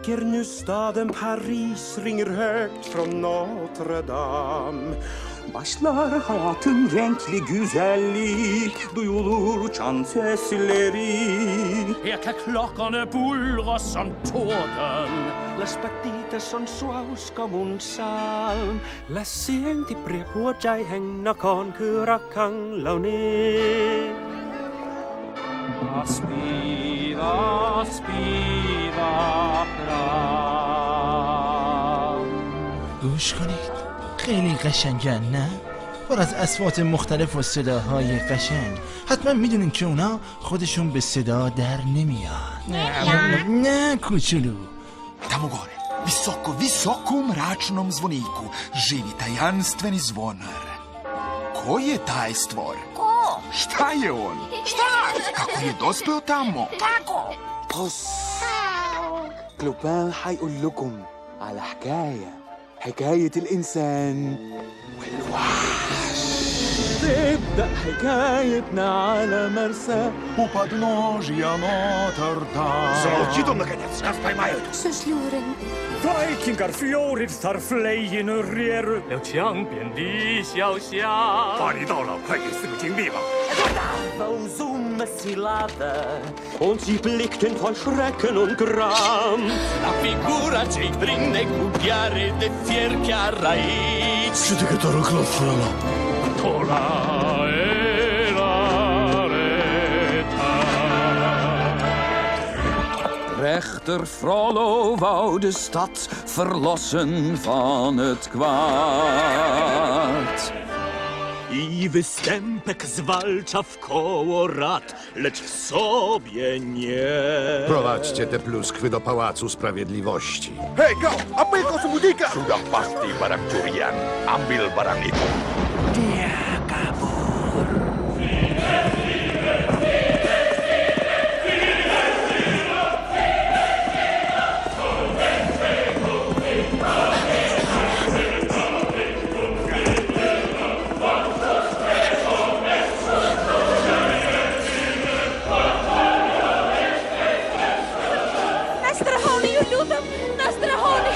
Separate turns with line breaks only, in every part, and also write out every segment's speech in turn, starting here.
vacker nu staden Paris ringer högt från Notre Dame. Başlar hayatın renkli güzellik, duyulur çan sesleri.
Her kan klokkerne buldre som torden.
Las patitas som suaus som un salm.และเสียงที่เปรียบหัวใจแห่งนครคือรักครั้งเหล่านี้
Aspira, aspira, pram.
گوش کنید خیلی قشنگن نه؟ پر از اصوات مختلف و صداهای قشنگ. حتما میدونین که اونا خودشون به صدا در نمیان. نه کوچولو.
Tamo gore, visoko u mračnom zvoniku, živi tajanstveni zvonar. Ko je taj stvor?
Ko?
Šta je on? Šta? Kako je dospeo tamo?
Kako?
بص كلوبان حيقول لكم على حكاية الإنسان والوحش.
تبدأ حكايتنا على مرسى
U podnožja Notre Dame.
Золотито, наконец, нас поймают.
Søsluren.
Vikingar fjorir þar fleginu reru. 了墙边的小巷。
巴黎到了，快给4个金币吧。
Summe Silade und sie blickten voll Schrecken und Gram.
La figura ci prende cucchiare de fierchiarai.
شده که دارو کلاس فرلا
Tola e la reta.
Rechter Frollo wou de stad verlossen van het kwaad.
I występek zwalcza w koło rat, lecz w sobie nie.
Prowadźcie te pluskwy do Pałacu Sprawiedliwości.
Hei kau, ambil kau sembunyikan.
Sudah pasti barang curian. Ambil barang itu.
Nastrahoni, lutam! Nastrahoni!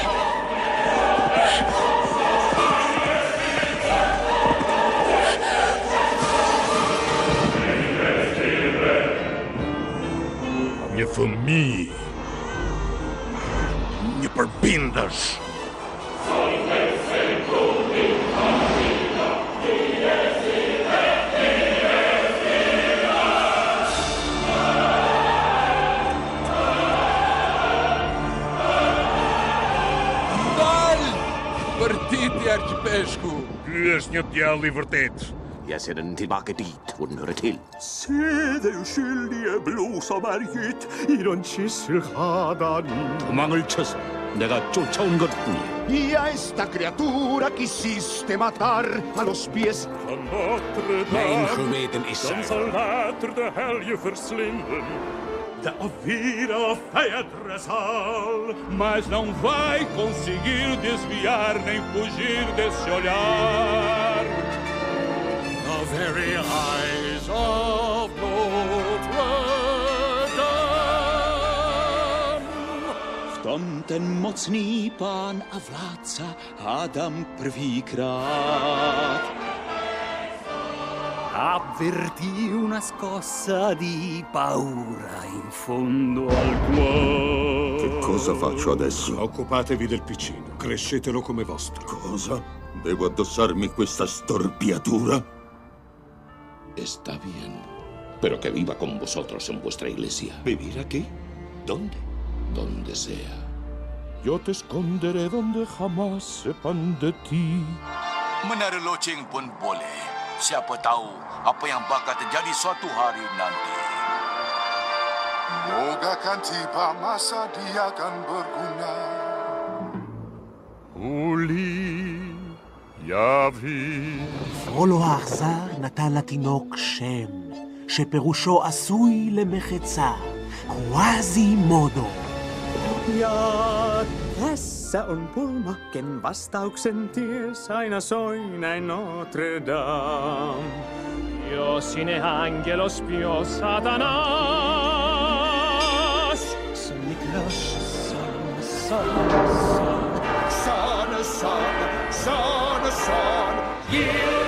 Nie för mig. Nie förbindas.
Partite, archipesco.
Du är snjubbjäll i vörtet.
Jag ser den tillbaka dit hvor den hører til. Se det uskyldige blod som gitt 이런 짓을 하다니. 도망을 쳐서 내가 쫓아온 것뿐이야.
Y a esta criatura quisiste matar a los pies.
Van Notre
Mijn
Dame.
geweten is
Dan zal later de hel je verslinden.
De vida fedre zal.
Mas não vai conseguir desviar nem fugir desse olhar. The very eyes of Notre Dame.
Wtom ten mocný pán a vládca Adam prvýkrát avvertì una scossa di paura in fondo al cuore.
Che cosa faccio adesso?
Occupatevi del piccino, crescetelo come vostro.
Cosa? Devo addossarmi questa storpiatura?
Está bien, pero que viva con vosotros en vuestra iglesia.
¿Vivir aquí? ¿Dónde?
Donde sea.
Yo te esconderé donde jamás sepan de ti.
Menerloceng pun boleh. Siapa tahu apa yang bakal terjadi suatu hari nanti.
Moga kan tiba masa dia akan berguna.
Uli, יביא.
פרולו האכזר נתן לתינוק שם, שפירושו עשוי למחצה, קוואזימודו.
Ja tässä on pulmakken vastauksen ties aina soi näin Notre Dame.
Io sine angelo spio Satanas.
Som Niklas, som
son, son, son, son, son, son,